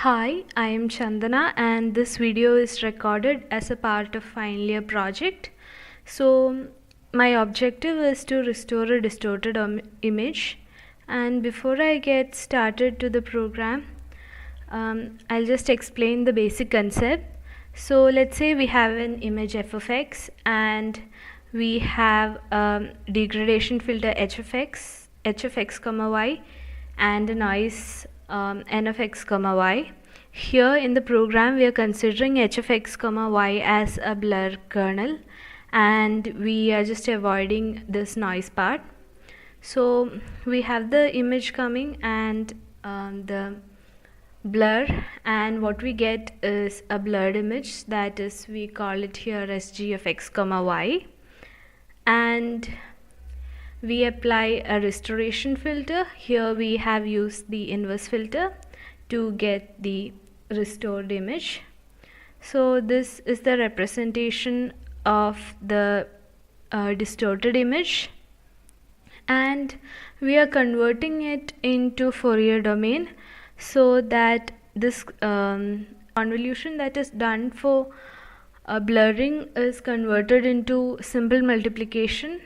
Hi, I am Chandana and this video is recorded as a part of final year project. So my objective is to restore a distorted image, and before I get started to the program, I'll just explain the basic concept. So let's say we have an image f of x and we have degradation filter h of x comma y, and a noise n of x comma y. Here in the program we are considering h of x comma y as a blur kernel, and we are just avoiding this noise part. So we have the image coming and the blur, and what we get is a blurred image, that is we call it here as g of x comma y, and we apply a restoration filter. Here we have used the inverse filter to get the restored image. So this is the representation of the distorted image, and we are converting it into Fourier domain so that this convolution that is done for blurring is converted into simple multiplication.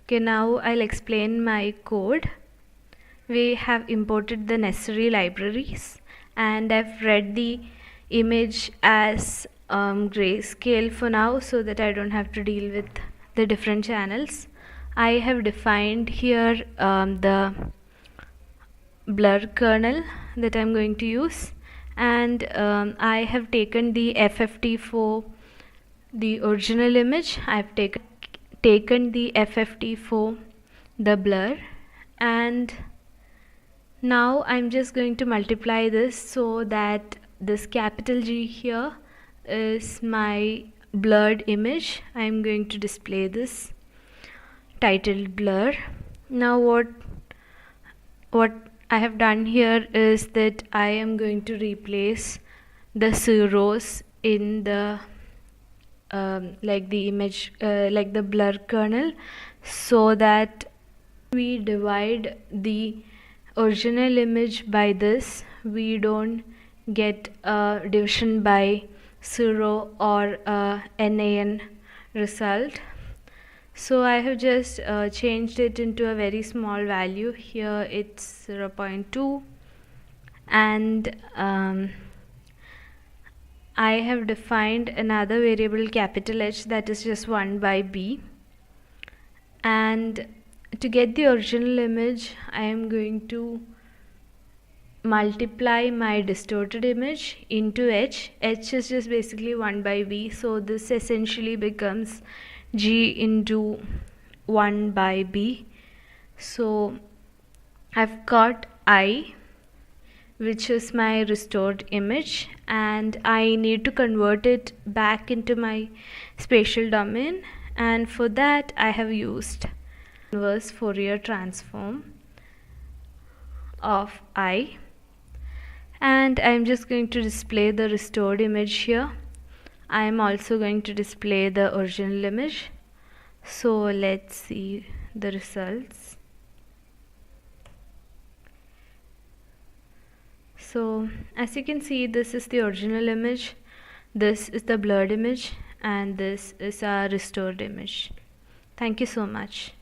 Okay, now I'll explain my code. We have imported the necessary libraries, and I've read the image as grayscale for now so that I don't have to deal with the different channels. I have defined here the blur kernel that I'm going to use, and I have taken the FFT for the original image. I've taken the FFT for the blur, and now I'm just going to multiply this so that this capital G here is my blurred image. I'm going to display this titled blur. Now what I have done here is that I am going to replace the zeros in the like the image like the blur kernel, so that we divide the original image by this, we don't get a division by 0 or a NaN result. So I have just changed it into a very small value. Here it's 0.2, and I have defined another variable capital H that is just 1 by b, and to get the original image I am going to multiply my distorted image into h. H is just basically 1 by b, so this essentially becomes g into 1 by b. So I've got I, which is my restored image, and I need to convert it back into my spatial domain, and for that I have used inverse Fourier transform of I, and I'm just going to display the restored image here. I am also going to display the original image. So let's see the results. So as you can see, this is the original image, this is the blurred image, and this is our restored image. Thank you so much.